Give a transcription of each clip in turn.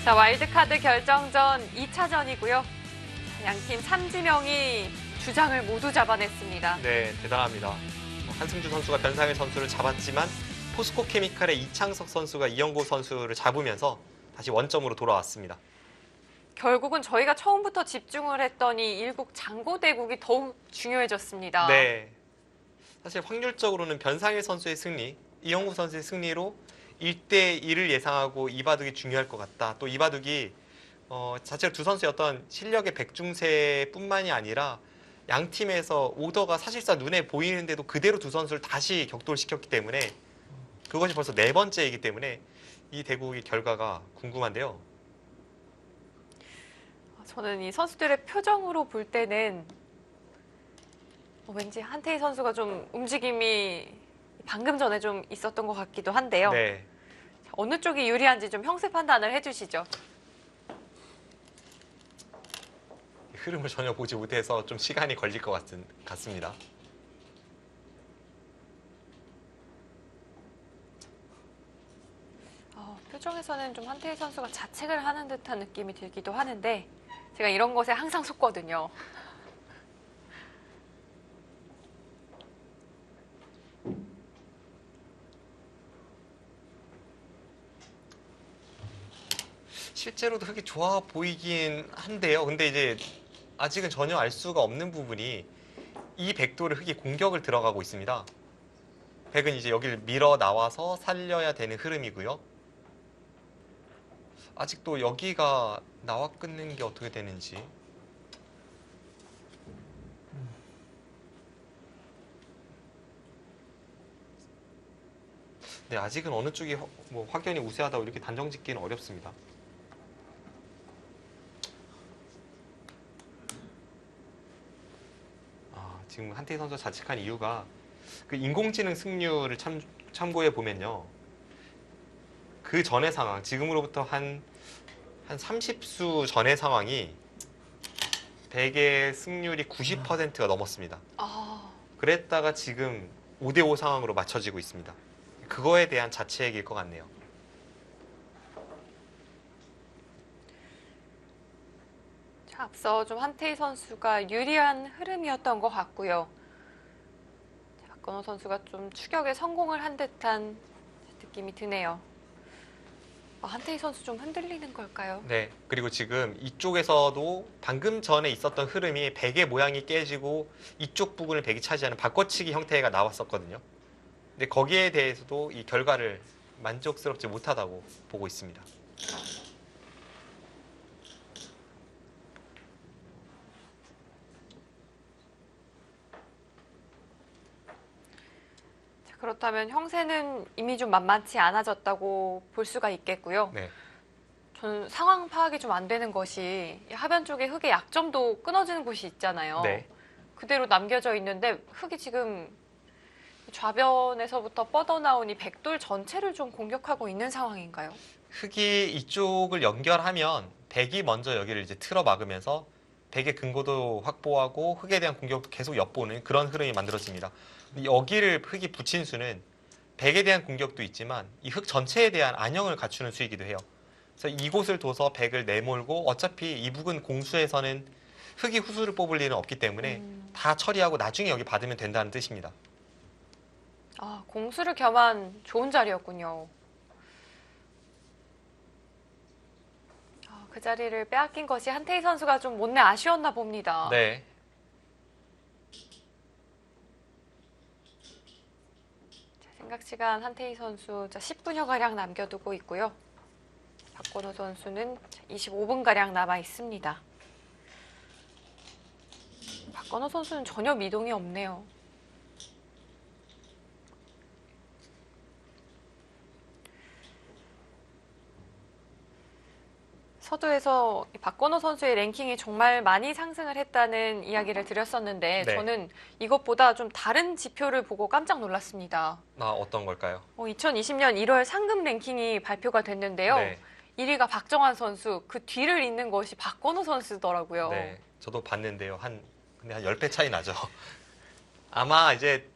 자, 와일드카드 결정전 2차전이고요. 양팀 3지명이 주장을 모두 잡아냈습니다. 네, 대단합니다. 한승주 선수가 변상일 선수를 잡았지만 포스코 케미칼의 이창석 선수가 이영고 선수를 잡으면서 다시 원점으로 돌아왔습니다. 결국은 저희가 처음부터 집중을 했더니 일국 장고대국이 더욱 중요해졌습니다. 네, 사실 확률적으로는 변상일 선수의 승리, 이영고 선수의 승리로 1대1을 예상하고 이바둑이 중요할 것 같다. 또 이바둑이 자체로 두 선수의 어떤 실력의 백중세뿐만이 아니라 양 팀에서 오더가 사실상 눈에 보이는데도 그대로 두 선수를 다시 격돌시켰기 때문에 그것이 벌써 4번째이기 때문에 이 대국의 결과가 궁금한데요. 저는 이 선수들의 표정으로 볼 때는 왠지 한태희 선수가 좀 움직임이 방금 전에 좀 있었던 것 같기도 한데요. 네. 어느 쪽이 유리한지 좀 형세 판단을 해주시죠. 흐름을 전혀 보지 못해서 좀 시간이 걸릴 것 같습니다. 표정에서는 좀 한태희 선수가 자책을 하는 듯한 느낌이 들기도 하는데 제가 이런 것에 항상 속거든요. 실제로도 흙이 좋아 보이긴 한데요. 근데 이제 아직은 전혀 알 수가 없는 부분이 이 백도를 흙이 공격을 들어가고 있습니다. 백은 이제 여기를 밀어 나와서 살려야 되는 흐름이고요. 아직도 여기가 나와 끊는 게 어떻게 되는지. 네, 아직은 어느 쪽이 뭐 확연히 우세하다고 이렇게 단정 짓기는 어렵습니다. 지금 한태희 선수가 자책한 이유가 그 인공지능 승률을 참고해 보면요. 그 전의 상황, 지금으로부터 한 30수 전의 상황이 백의 승률이 90%가 넘었습니다. 그랬다가 지금 5대5 상황으로 맞춰지고 있습니다. 그거에 대한 자책일 것 같네요. 앞서 좀 한태희 선수가 유리한 흐름이었던 것 같고요. 박건호 선수가 좀 추격에 성공을 한 듯한 느낌이 드네요. 한태희 선수 좀 흔들리는 걸까요? 네, 그리고 지금 이쪽에서도 방금 전에 있었던 흐름이 백의 모양이 깨지고 이쪽 부분을 백이 차지하는 바꿔치기 형태가 나왔었거든요. 근데 거기에 대해서도 이 결과를 만족스럽지 못하다고 보고 있습니다. 그렇다면 형세는 이미 좀 만만치 않아졌다고 볼 수가 있겠고요. 네. 저는 상황 파악이 좀 안 되는 것이 하변 쪽에 흙의 약점도 끊어지는 곳이 있잖아요. 네. 그대로 남겨져 있는데 흙이 지금 좌변에서부터 뻗어나온 이 백돌 전체를 좀 공격하고 있는 상황인가요? 흙이 이쪽을 연결하면 백이 먼저 여기를 이제 틀어 막으면서 백의 근거도 확보하고 흙에 대한 공격도 계속 엿보는 그런 흐름이 만들어집니다. 여기를 흙이 붙인 수는 백에 대한 공격도 있지만 이 흙 전체에 대한 안형을 갖추는 수이기도 해요. 그래서 이곳을 둬서 백을 내몰고 어차피 이 부근 공수에서는 흙이 후수를 뽑을 일은 없기 때문에 다 처리하고 나중에 여기 받으면 된다는 뜻입니다. 공수를 겸한 좋은 자리였군요. 그 자리를 빼앗긴 것이 한태희 선수가 좀 못내 아쉬웠나 봅니다. 네. 생각 시간 한태희 선수 10분여가량 남겨두고 있고요. 박건호 선수는 25분가량 남아 있습니다. 박건호 선수는 전혀 미동이 없네요. 서두에서 박건호 선수의 랭킹이 정말 많이 상승을 했다는 이야기를 드렸었는데 네. 저는 이것보다 좀 다른 지표를 보고 깜짝 놀랐습니다. 어떤 걸까요? 2020년 1월 상금 랭킹이 발표가 됐는데요. 네. 1위가 박정환 선수, 그 뒤를 잇는 것이 박건호 선수더라고요. 네, 저도 봤는데요. 근데 한 10배 차이 나죠. 아마 이제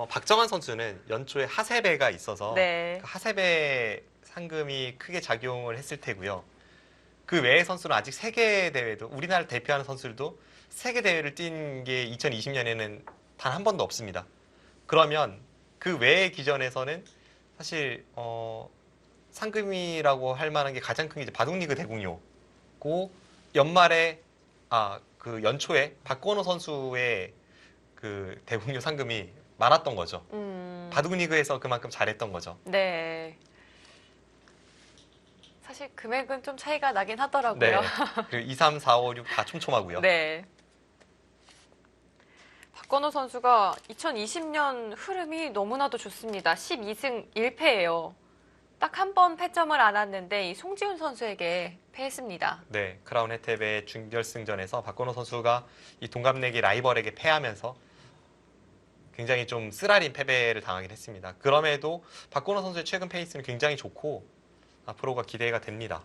박정환 선수는 연초에 하세배가 있어서 네. 그 하세배 상금이 크게 작용을 했을 테고요. 그 외의 선수는 아직 세계 대회도 우리나라를 대표하는 선수들도 세계 대회를 뛴 게 2020년에는 단 한 번도 없습니다. 그러면 그 외의 기전에서는 사실 상금이라고 할 만한 게 가장 큰 게 이제 바둑리그 대국료고 연말에 그 연초에 박건호 선수의 그 대국료 상금이 많았던 거죠. 바둑리그에서 그만큼 잘했던 거죠. 네. 사실 금액은 좀 차이가 나긴 네. 하더라고요. 그리고 2, 3, 4, 5, 6 다 촘촘하고요. 네. 박건호 선수가 2020년 흐름이 너무나도 좋습니다. 12승 1패예요. 딱 한 번 패점을 안았는데 이 송지훈 선수에게 패했습니다. 네, 크라운 혜택의 준결승전에서 박건호 선수가 이 동갑내기 라이벌에게 패하면서 굉장히 좀 쓰라린 패배를 당하긴 했습니다. 그럼에도 박건호 선수의 최근 페이스는 굉장히 좋고 앞으로가 기대가 됩니다.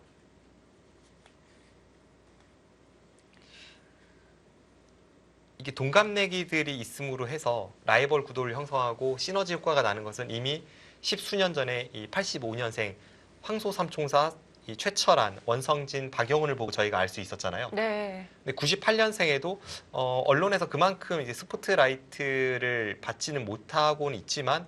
이게 동갑내기들이 있음으로 해서 라이벌 구도를 형성하고 시너지 효과가 나는 것은 이미 십수년 전에 이 85년생 황소 삼총사 이 최철한, 원성진, 박영훈을 보고 저희가 알 수 있었잖아요. 네. 근데 98년생에도 언론에서 그만큼 이제 스포트라이트를 받지는 못하고는 있지만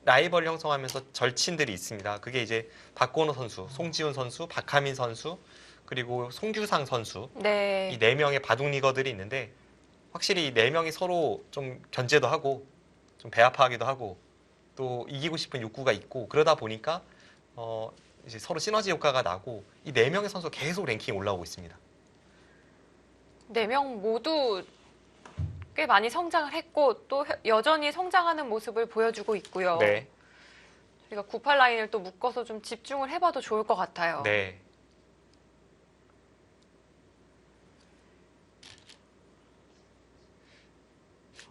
라이벌 형성하면서 절친들이 있습니다. 그게 이제 박건호 선수, 송지훈 선수, 박하민 선수, 그리고 송규상 선수 네. 이 네 명의 바둑 리거들이 있는데 확실히 이 네 명이 서로 좀 견제도 하고 좀 배합하기도 하고 또 이기고 싶은 욕구가 있고 그러다 보니까 이제 서로 시너지 효과가 나고 이 네 명의 선수가 계속 랭킹 올라오고 있습니다. 4명 모두 꽤 많이 성장을 했고 또 여전히 성장하는 모습을 보여주고 있고요. 네, 저희가 98 라인을 또 묶어서 좀 집중을 해봐도 좋을 것 같아요. 네.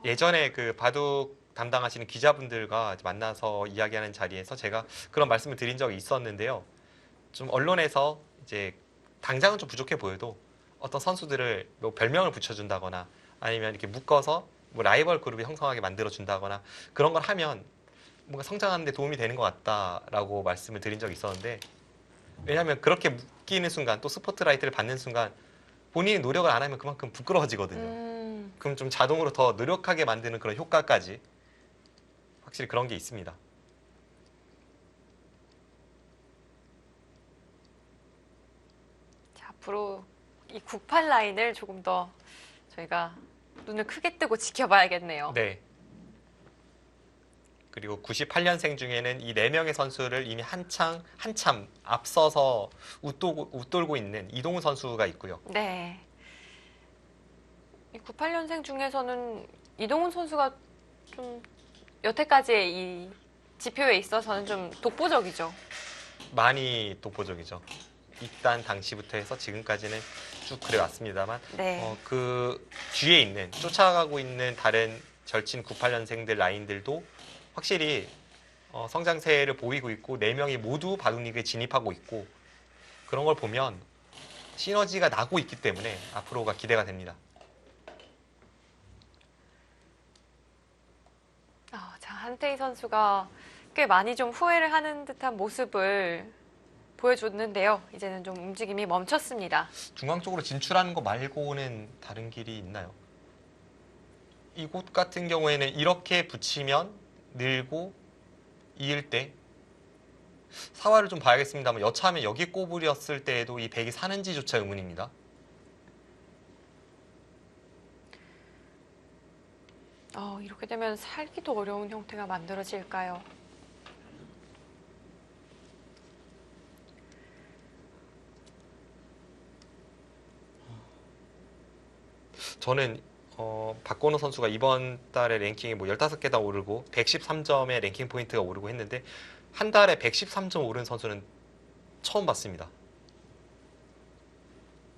예전에 그 바둑 담당하시는 기자분들과 만나서 이야기하는 자리에서 제가 그런 말씀을 드린 적이 있었는데요. 좀 언론에서 이제 당장은 좀 부족해 보여도 어떤 선수들을 뭐 별명을 붙여준다거나 아니면 이렇게 묶어서 뭐 라이벌 그룹이 형성하게 만들어준다거나 그런 걸 하면 뭔가 성장하는 데 도움이 되는 것 같다라고 말씀을 드린 적이 있었는데 왜냐하면 그렇게 묶이는 순간 또 스포트라이트를 받는 순간 본인이 노력을 안 하면 그만큼 부끄러워지거든요. 그럼 좀 자동으로 더 노력하게 만드는 그런 효과까지 확실히 그런 게 있습니다. 자, 앞으로 이 98 라인을 조금 더 저희가 눈을 크게 뜨고 지켜봐야겠네요. 네. 그리고 98년생 중에는 이 4명의 선수를 이미 한참 앞서서 웃돌고 있는 이동훈 선수가 있고요. 네. 이 98년생 중에서는 이동훈 선수가 좀 여태까지의 이 지표에 있어서는 좀 독보적이죠. 많이 독보적이죠. 입단 당시부터 해서 지금까지는 쭉 그래왔습니다만 네. 그 뒤에 있는 쫓아가고 있는 다른 절친 98년생들 라인들도 확실히 성장세를 보이고 있고 4명이 모두 바둑리그에 진입하고 있고 그런 걸 보면 시너지가 나고 있기 때문에 앞으로가 기대가 됩니다. 자, 한태희 선수가 꽤 많이 좀 후회를 하는 듯한 모습을 보여줬는데요. 이제는 좀 움직임이 멈췄습니다. 중앙 쪽으로 진출하는 거 말고는 다른 길이 있나요? 이곳 같은 경우에는 이렇게 붙이면 늘고 이을 때 사활을 좀 봐야겠습니다만 여차하면 여기 꼬부렸을 때에도 이 백이 사는지조차 의문입니다. 이렇게 되면 살기도 어려운 형태가 만들어질까요? 저는 박건호 선수가 이번 달에 랭킹이 뭐 15개다 오르고 113점의 랭킹 포인트가 오르고 했는데 한 달에 113점 오른 선수는 처음 봤습니다.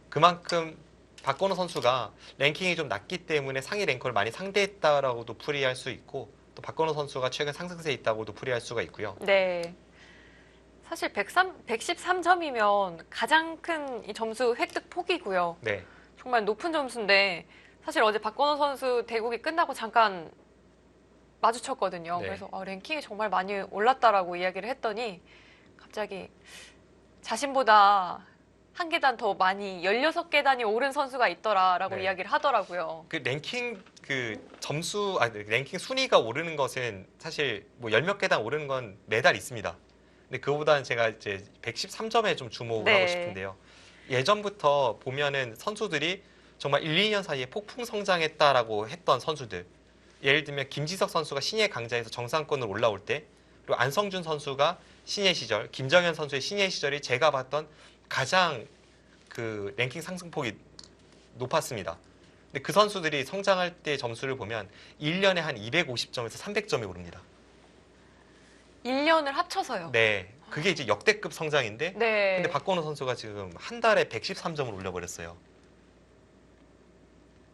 그만큼 박건호 선수가 랭킹이 좀 낮기 때문에 상위 랭커를 많이 상대했다라고도 풀이할 수 있고 또 박건호 선수가 최근 상승세에 있다고도 풀이할 수가 있고요. 네. 사실 113점이면 가장 큰 이 점수 획득 폭이고요. 네, 정말 높은 점수인데 사실 어제 박건호 선수 대국이 끝나고 잠깐 마주쳤거든요. 네. 그래서 랭킹이 정말 많이 올랐다라고 이야기를 했더니 갑자기 자신보다 한 계단 더 많이 16계단이 오른 선수가 있더라라고 네. 이야기를 하더라고요. 그 랭킹 랭킹 순위가 오르는 것은 사실 뭐 열 몇 계단 오르는 건 매달 있습니다. 근데 그거보다는 제가 이제 113점에 좀 주목을 하고 네. 싶은데요. 예전부터 보면은 선수들이 정말 1, 2년 사이에 폭풍 성장했다라고 했던 선수들. 예를 들면 김지석 선수가 신예 강자에서 정상권으로 올라올 때, 그리고 안성준 선수가 신예 시절, 김정현 선수의 신예 시절이 제가 봤던 가장 그 랭킹 상승폭이 높았습니다. 근데 그 선수들이 성장할 때 점수를 보면 1년에 한 250점에서 300점이 오릅니다. 1년을 합쳐서요. 네. 그게 이제 역대급 성장인데, 근데 네. 박건우 선수가 지금 한 달에 113점을 올려버렸어요.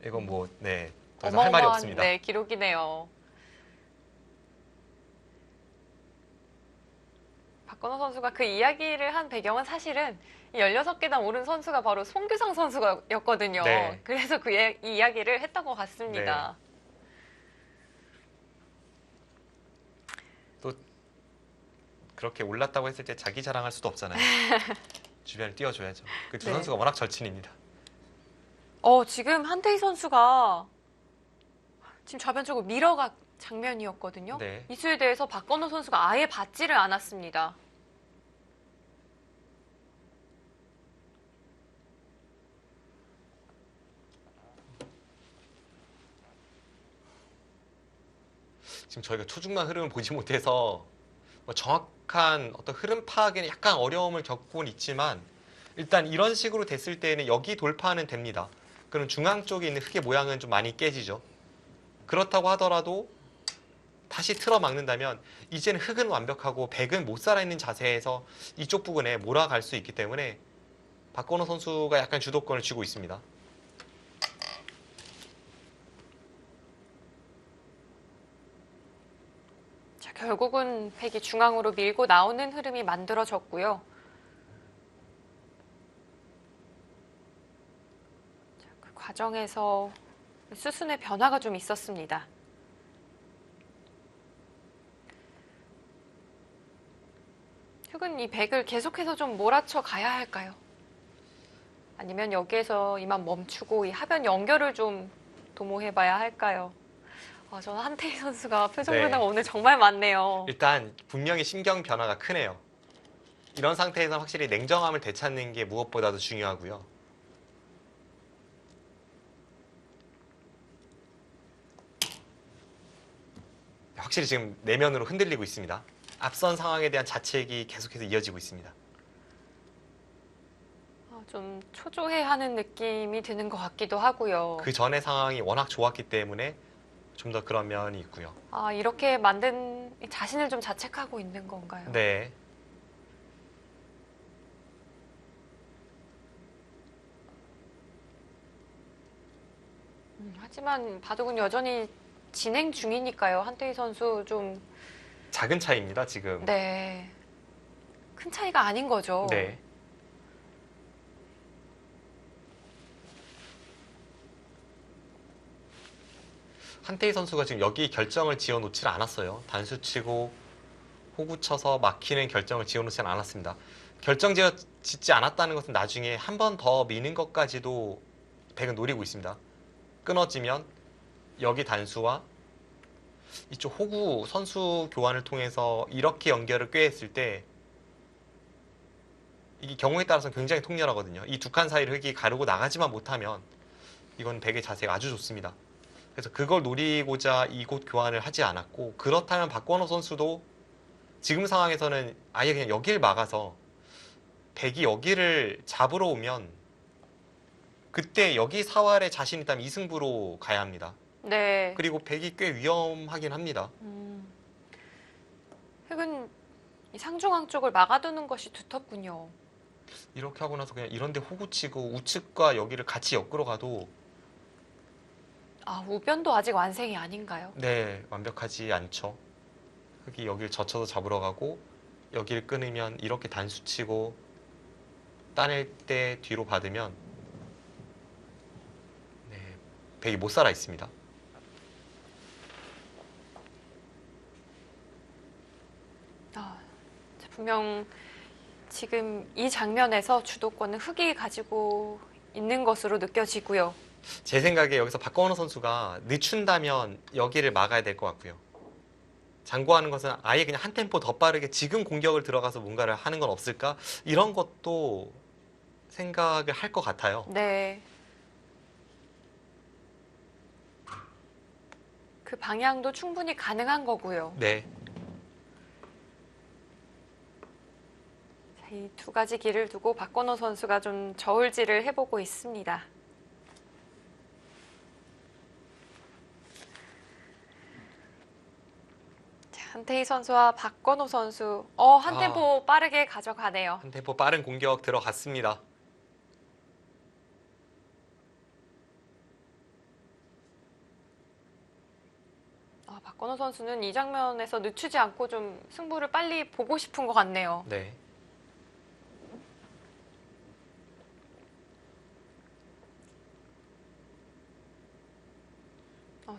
이건 뭐, 네. 더 이상 할 말이 어마어마한 없습니다. 네, 기록이네요. 박건호 선수가 그 이야기를 한 배경은 사실은 이 16계단 오른 선수가 바로 송규성 선수였거든요. 네. 그래서 이 이야기를 했던 것 같습니다. 또 그렇게 올랐다고 했을 때 자기 자랑할 수도 없잖아요. 주변을 띄워줘야죠. 그 두 네. 선수가 워낙 절친입니다. 지금 한태희 선수가 지금 좌변 쪽으로 밀어간 장면이었거든요. 네. 이 수에 대해서 박건호 선수가 아예 받지를 않았습니다. 지금 저희가 초중반 흐름을 보지 못해서 뭐 정확한 어떤 흐름 파악에는 약간 어려움을 겪고는 있지만 일단 이런 식으로 됐을 때는 여기 돌파는 됩니다. 그럼 중앙 쪽에 있는 흙의 모양은 좀 많이 깨지죠. 그렇다고 하더라도 다시 틀어 막는다면 이제는 흙은 완벽하고 백은 못 살아있는 자세에서 이쪽 부분에 몰아갈 수 있기 때문에 박건호 선수가 약간 주도권을 쥐고 있습니다. 자, 결국은 백이 중앙으로 밀고 나오는 흐름이 만들어졌고요. 자, 그 과정에서 수순의 변화가 좀 있었습니다. 흙은 이 백을 계속해서 좀 몰아쳐 가야 할까요? 아니면 여기에서 이만 멈추고 이 하변 연결을 좀 도모해봐야 할까요? 저는 한태희 선수가 표정 네. 변화가 오늘 정말 많네요. 일단 분명히 심경 변화가 크네요. 이런 상태에서 확실히 냉정함을 되찾는 게 무엇보다도 중요하고요. 확실히 지금 내면으로 흔들리고 있습니다. 앞선 상황에 대한 자책이 계속해서 이어지고 있습니다. 좀 초조해하는 느낌이 드는 것 같기도 하고요. 그 전의 상황이 워낙 좋았기 때문에 좀 더 그런 면이 있고요. 이렇게 만든 자신을 좀 자책하고 있는 건가요? 네. 하지만 바둑은 여전히 진행 중이니까요. 한태희 선수 좀, 작은 차이입니다, 지금. 네. 큰 차이가 아닌 거죠. 네. 한태희 선수가 지금 여기 결정을 지어 놓질 않았어요. 단수 치고 호구 쳐서 막히는 결정을 지어 놓진 않았습니다. 결정 짓지 않았다는 것은 나중에 한 번 더 미는 것까지도 백은 노리고 있습니다. 끊어지면 여기 단수와 이쪽 호구 선수 교환을 통해서 이렇게 연결을 꾀했을 때 이게 경우에 따라서는 굉장히 통렬하거든요. 이 두 칸 사이를 흙이 가르고 나가지만 못하면 이건 백의 자세가 아주 좋습니다. 그래서 그걸 노리고자 이곳 교환을 하지 않았고, 그렇다면 박건호 선수도 지금 상황에서는 아예 그냥 여길 막아서 백이 여기를 잡으러 오면 그때 여기 사활에 자신 있다면 이승부로 가야 합니다. 네. 그리고 백이 꽤 위험하긴 합니다. 흙은 이 상중앙 쪽을 막아두는 것이 두텁군요. 이렇게 하고 나서 그냥 이런데 호구 치고 우측과 여기를 같이 엮으러 가도 우변도 아직 완성이 아닌가요? 네, 완벽하지 않죠. 흙이 여기를 젖혀서 잡으러 가고 여기를 끊으면 이렇게 단수 치고 따낼 때 뒤로 받으면 네, 백이 못 살아 있습니다. 분명 지금 이 장면에서 주도권은 흑이 가지고 있는 것으로 느껴지고요. 제 생각에 여기서 박건호 선수가 늦춘다면 여기를 막아야 될 것 같고요. 장구하는 것은 아예 그냥 한 템포 더 빠르게 지금 공격을 들어가서 뭔가를 하는 건 없을까? 이런 것도 생각을 할 것 같아요. 네. 그 방향도 충분히 가능한 거고요. 네. 이 두 가지 길을 두고 박건호 선수가 좀 저울질을 해보고 있습니다. 자, 한태희 선수와 박건호 선수, 한 템포 빠르게 가져가네요. 한 템포 빠른 공격 들어갔습니다. 박건호 선수는 이 장면에서 늦추지 않고 좀 승부를 빨리 보고 싶은 것 같네요. 네.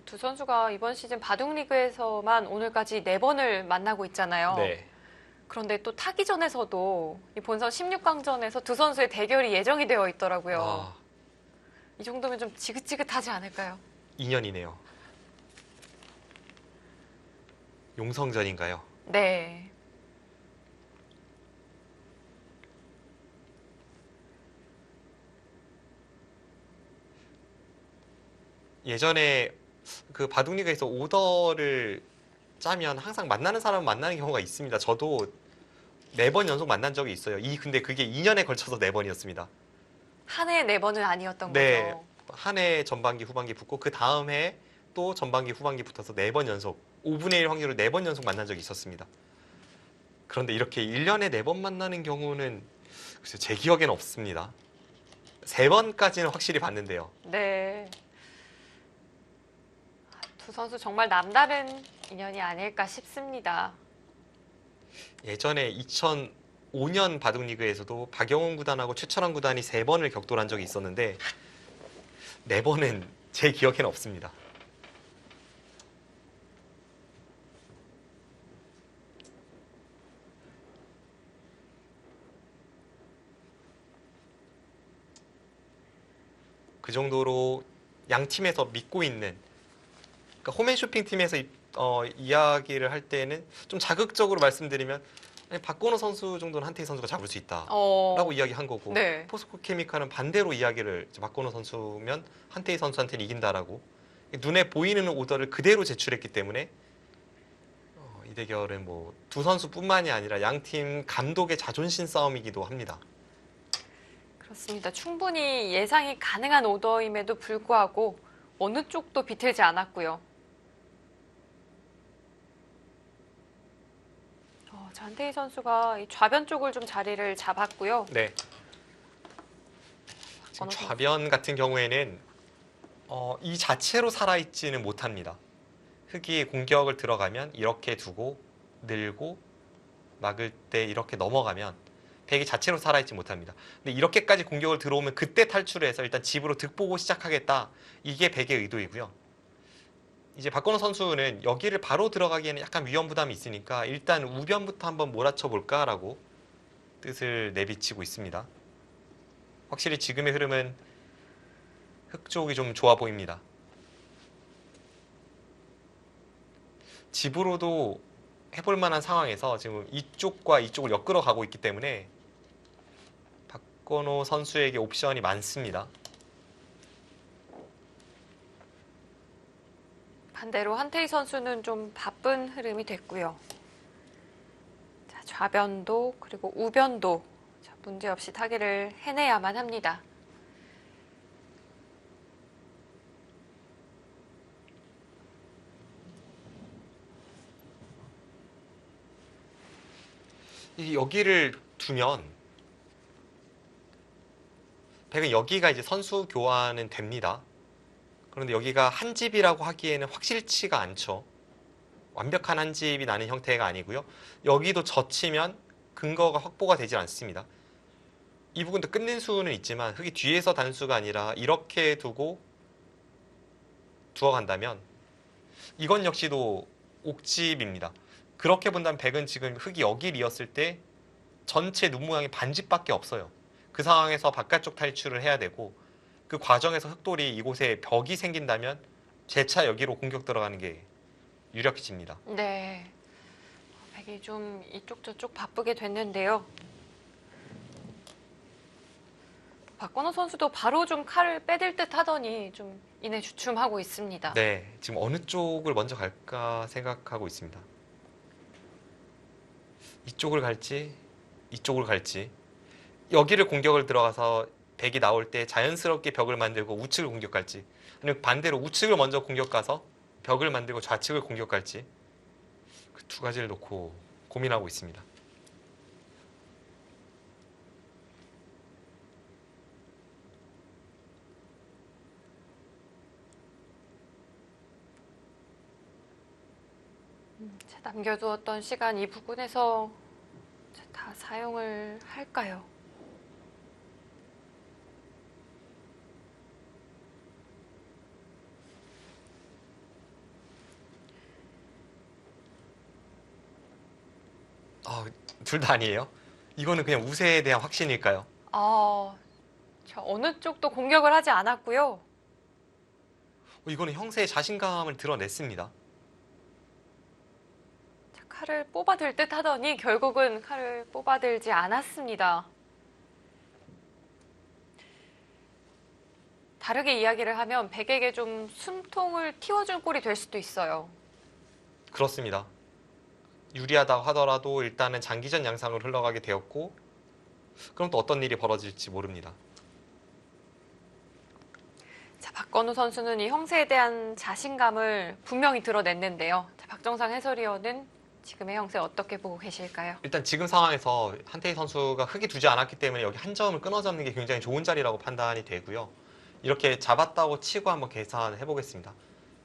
두 선수가 이번 시즌 바둑리그에서만 오늘까지 4번을 만나고 있잖아요. 네. 그런데 또 타기전에서도 이 본선 16강전에서 두 선수의 대결이 예정이 되어 있더라고요. 이 정도면 좀 지긋지긋하지 않을까요? 2년이네요. 용성전인가요? 네. 예전에 그 바둑리그에서 오더를 짜면 항상 만나는 사람 만나는 경우가 있습니다. 저도 4번 연속 만난 적이 있어요. 근데 그게 2년에 걸쳐서 4번이었습니다. 한 해에 4번은 아니었던 네. 거죠. 한 해 전반기 후반기 붙고 그 다음 해 또 전반기 후반기 붙어서 4번 연속 5분의 1 확률로 4번 연속 만난 적이 있었습니다. 그런데 이렇게 1년에 4번 만나는 경우는 글쎄요, 제 기억에는 없습니다. 3번까지는 확실히 봤는데요. 네. 두 선수 정말 남다른 인연이 아닐까 싶습니다. 예전에 2005년 바둑리그에서도 박영훈 구단하고 최철환 구단이 3번을 격돌한 적이 있었는데 4번은 제 기억에는 없습니다. 그 정도로 양 팀에서 믿고 있는, 그러니까 홈앤쇼핑 팀에서 이야기를 할 때는 좀 자극적으로 말씀드리면 박건호 선수 정도는 한태희 선수가 잡을 수 있다라고 이야기한 거고, 네. 포스코 케미칼은 반대로 이야기를, 박건호 선수면 한태희 선수한테는 이긴다라고 눈에 보이는 오더를 그대로 제출했기 때문에 이 대결은 뭐 두 선수뿐만이 아니라 양 팀 감독의 자존심 싸움이기도 합니다. 그렇습니다. 충분히 예상이 가능한 오더임에도 불구하고 어느 쪽도 비틀지 않았고요. 한태희 선수가 이 좌변 쪽을 좀 자리를 잡았고요. 네. 지금 좌변 같은 경우에는 이 자체로 살아있지는 못합니다. 흑이 공격을 들어가면 이렇게 두고 늘고 막을 때 이렇게 넘어가면 백이 자체로 살아있지 못합니다. 근데 이렇게까지 공격을 들어오면 그때 탈출해서 일단 집으로 득보고 시작하겠다. 이게 백의 의도이고요. 이제 박건호 선수는 여기를 바로 들어가기에는 약간 위험 부담이 있으니까 일단 우변부터 한번 몰아쳐 볼까라고 뜻을 내비치고 있습니다. 확실히 지금의 흐름은 흑 쪽이 좀 좋아 보입니다. 집으로도 해볼 만한 상황에서 지금 이쪽과 이쪽을 엮으러 가고 있기 때문에 박건호 선수에게 옵션이 많습니다. 반대로 한태희 선수는 좀 바쁜 흐름이 됐고요. 자, 좌변도 그리고 우변도 문제없이 타기를 해내야만 합니다. 여기를 두면 백은 여기가 이제 선수 교환은 됩니다. 그런데 여기가 한 집이라고 하기에는 확실치가 않죠. 완벽한 한 집이 나는 형태가 아니고요. 여기도 젖히면 근거가 확보가 되지 않습니다. 이 부분도 끝낸 수는 있지만 흑이 뒤에서 단수가 아니라 이렇게 두고 두어간다면 이건 역시도 옥집입니다. 그렇게 본다면 백은 지금 흑이 여기를 이었을 때 전체 눈 모양이 반집밖에 없어요. 그 상황에서 바깥쪽 탈출을 해야 되고 그 과정에서 흑돌이 이곳에 벽이 생긴다면 재차 여기로 공격 들어가는 게 유력해집니다. 네. 백이 좀 이쪽 저쪽 바쁘게 됐는데요. 박건호 선수도 바로 좀 칼을 빼들 듯 하더니 좀 이내 주춤하고 있습니다. 네, 지금 어느 쪽을 먼저 갈까 생각하고 있습니다. 이쪽을 갈지, 이쪽을 갈지. 여기를 공격을 들어가서 백이 나올 때 자연스럽게 벽을 만들고 우측을 공격할지, 아니면 반대로 우측을 먼저 공격 가서 벽을 만들고 좌측을 공격 갈지, 그 두 가지를 놓고 고민하고 있습니다. 자, 남겨두었던 시간 이 부분에서 다 사용을 할까요? 둘 다 아니에요? 이거는 그냥 우세에 대한 확신일까요? 저 어느 쪽도 공격을 하지 않았고요. 이거는 형세의 자신감을 드러냈습니다. 자, 칼을 뽑아들 듯 하더니 결국은 칼을 뽑아들지 않았습니다. 다르게 이야기를 하면 백에게 좀 숨통을 틔워준 꼴이 될 수도 있어요. 그렇습니다. 유리하다고 하더라도 일단은 장기전 양상으로 흘러가게 되었고, 그럼 또 어떤 일이 벌어질지 모릅니다. 자, 박건우 선수는 이 형세에 대한 자신감을 분명히 드러냈는데요. 자, 박정상 해설위원은 지금의 형세 어떻게 보고 계실까요? 일단 지금 상황에서 한태희 선수가 흙이 두지 않았기 때문에 여기 한 점을 끊어잡는 게 굉장히 좋은 자리라고 판단이 되고요. 이렇게 잡았다고 치고 한번 계산해 보겠습니다.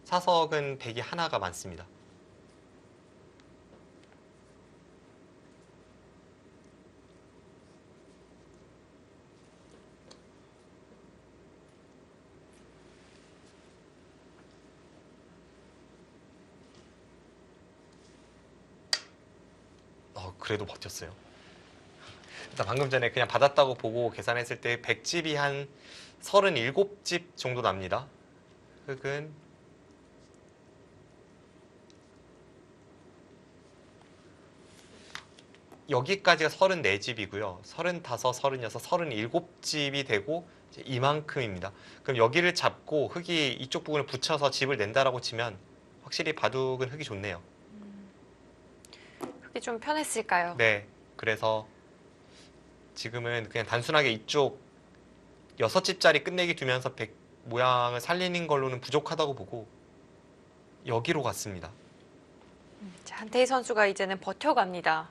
사석은 백이 하나가 많습니다. 그래도 버텼어요. 일단 방금 전에 그냥 받았다고 보고 계산했을 때 100집이 한 37집 정도 납니다. 흙은 여기까지가 34집이고요. 35, 36, 37집이 되고 이제 이만큼입니다. 그럼 여기를 잡고 흙이 이쪽 부분을 붙여서 집을 낸다라고 치면 확실히 바둑은 흙이 좋네요. 그게 좀 편했을까요? 네, 그래서 지금은 그냥 단순하게 이쪽 6집짜리 끝내기 두면서 백 모양을 살리는 걸로는 부족하다고 보고 여기로 갔습니다. 자, 한태희 선수가 이제는 버텨갑니다.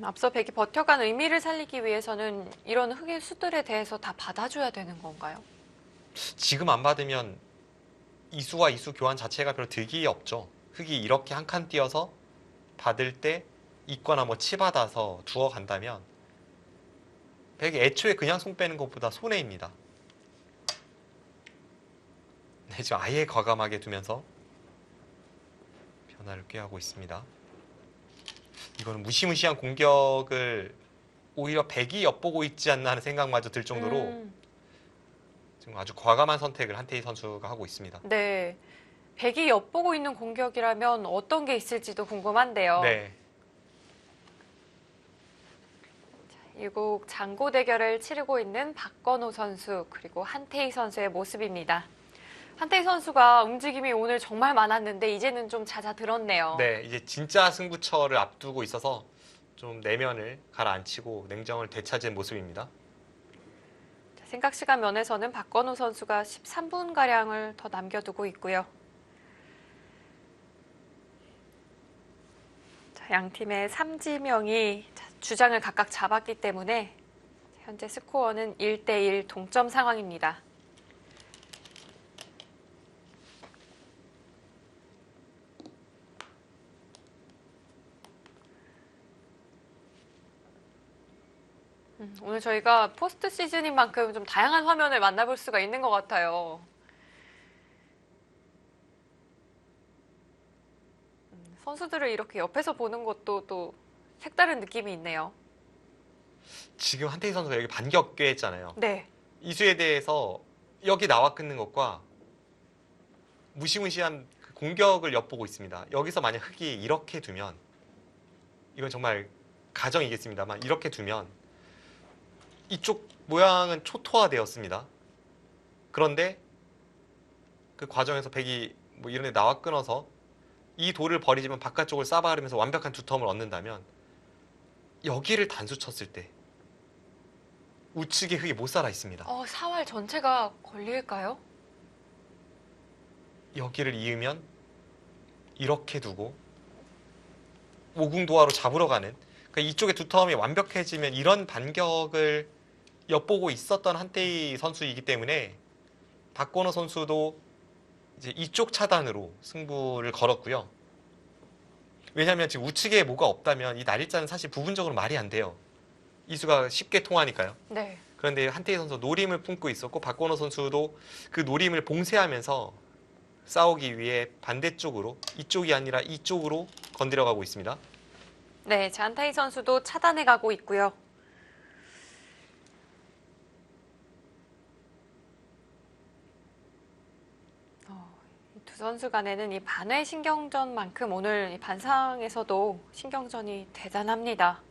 앞서 백이 버텨간 의미를 살리기 위해서는 이런 흑의 수들에 대해서 다 받아줘야 되는 건가요? 지금 안 받으면 이수와 이수 교환 자체가 별로 득이 없죠. 흙이 이렇게 한 칸 띄어서 받을 때 있거나 뭐 치받아서 두어 간다면 백이 애초에 그냥 손 빼는 것보다 손해입니다. 네, 지금 아예 과감하게 두면서 변화를 꾀하고 있습니다. 이거는 무시무시한 공격을 오히려 백이 엿보고 있지 않나 하는 생각마저 들 정도로 지금 아주 과감한 선택을 한태희 선수가 하고 있습니다. 네. 백이 엿보고 있는 공격이라면 어떤 게 있을지도 궁금한데요. 네. 일국 장고 대결을 치르고 있는 박건호 선수 그리고 한태희 선수의 모습입니다. 한태희 선수가 움직임이 오늘 정말 많았는데 이제는 좀 잦아들었네요. 네, 이제 진짜 승부처를 앞두고 있어서 좀 내면을 가라앉히고 냉정을 되찾은 모습입니다. 생각 시간 면에서는 박건호 선수가 13분가량을 더 남겨두고 있고요. 양 팀의 3지명이 주장을 각각 잡았기 때문에 현재 스코어는 1대1 동점 상황입니다. 오늘 저희가 포스트 시즌인 만큼 좀 다양한 화면을 만나볼 수가 있는 것 같아요. 선수들을 이렇게 옆에서 보는 것도 또 색다른 느낌이 있네요. 지금 한태희 선수가 여기 반격 꾀했잖아요. 네. 이수에 대해서 여기 나와 끊는 것과 무시무시한 그 공격을 엿보고 있습니다. 여기서 만약 흑이 이렇게 두면 이건 정말 가정이겠습니다만 이렇게 두면 이쪽 모양은 초토화되었습니다. 그런데 그 과정에서 백이 뭐 이런 데 나와 끊어서 이 돌을 버리지만 바깥쪽을 싸바르면서 완벽한 두텀을 얻는다면 여기를 단수 쳤을 때 우측의 흑이 못 살아 있습니다. 사활 전체가 걸릴까요? 여기를 이으면 이렇게 두고 오궁도하로 잡으러 가는, 그러니까 이쪽에 두텀이 완벽해지면 이런 반격을 엿보고 있었던 한태희 선수이기 때문에 박건호 선수도 이제 이쪽 차단으로 승부를 걸었고요. 왜냐하면 지금 우측에 뭐가 없다면 이 날일자는 사실 부분적으로 말이 안 돼요. 이수가 쉽게 통하니까요. 네. 그런데 한태희 선수 노림을 품고 있었고 박건호 선수도 그 노림을 봉쇄하면서 싸우기 위해 반대쪽으로, 이쪽이 아니라 이쪽으로 건드려가고 있습니다. 네, 잔타이 선수도 차단해 가고 있고요. 이 두 선수 간에는 이 반회 신경전만큼 오늘 이 반상에서도 신경전이 대단합니다.